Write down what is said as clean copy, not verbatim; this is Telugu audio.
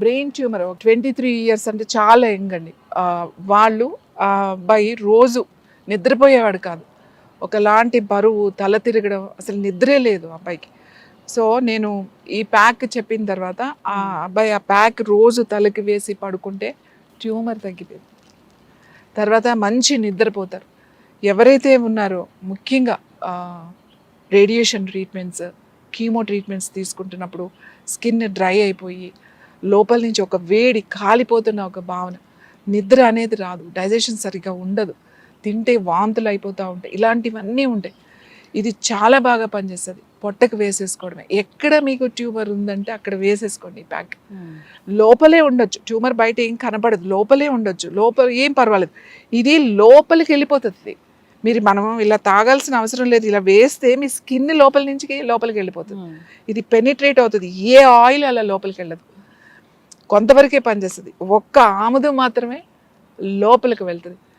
బ్రెయిన్ ట్యూమర్ 23 ఇయర్స్ అంటే చాలా యంగ్ అండి. వాళ్ళు ఆ అబ్బాయి రోజు నిద్రపోయేవాడు కాదు. ఒకలాంటి బరువు, తల తిరగడం, అసలు నిద్రే లేదు ఆ అబ్బాయికి. సో నేను ఈ ప్యాక్ చెప్పిన తర్వాత ఆ అబ్బాయి ఆ ప్యాక్ రోజు తలకి వేసి పడుకుంటే ట్యూమర్ తగ్గిపోయింది. తర్వాత మంచి నిద్రపోతారు. ఎవరైతే ఉన్నారో ముఖ్యంగా రేడియేషన్ ట్రీట్మెంట్స్, కీమో ట్రీట్మెంట్స్ తీసుకుంటున్నప్పుడు స్కిన్ డ్రై అయిపోయి లోపల నుంచి ఒక వేడి కాలిపోతున్న ఒక భావన, నిద్ర అనేది రాదు, డైజెషన్ సరిగ్గా ఉండదు, తింటే వాంతులు అయిపోతూ ఉంటాయి, ఇలాంటివన్నీ ఉంటాయి. ఇది చాలా బాగా పనిచేస్తుంది. పొట్టకు వేసేసుకోవడమే. ఎక్కడ మీకు ట్యూమర్ ఉందంటే అక్కడ వేసేసుకోండి ఈ ప్యాక్. లోపలే ఉండొచ్చు ట్యూమర్, బయట ఏం కనపడదు, లోపలే ఉండొచ్చు, లోపల ఏం పర్వాలేదు. ఇది లోపలికి వెళ్ళిపోతుంది. మనం ఇలా తాగాల్సిన అవసరం లేదు, ఇలా వేస్తే మీ స్కిన్ లోపల నుంచి లోపలికి వెళ్ళిపోతుంది. ఇది పెనిట్రేట్ అవుతుంది, ఏ ఆయిల్ అలా లోపలికి వెళ్ళదు, కొంతవరకే పనిచేస్తుంది. ఒక్క ఆముదం మాత్రమే లోపలికి వెళ్తుంది.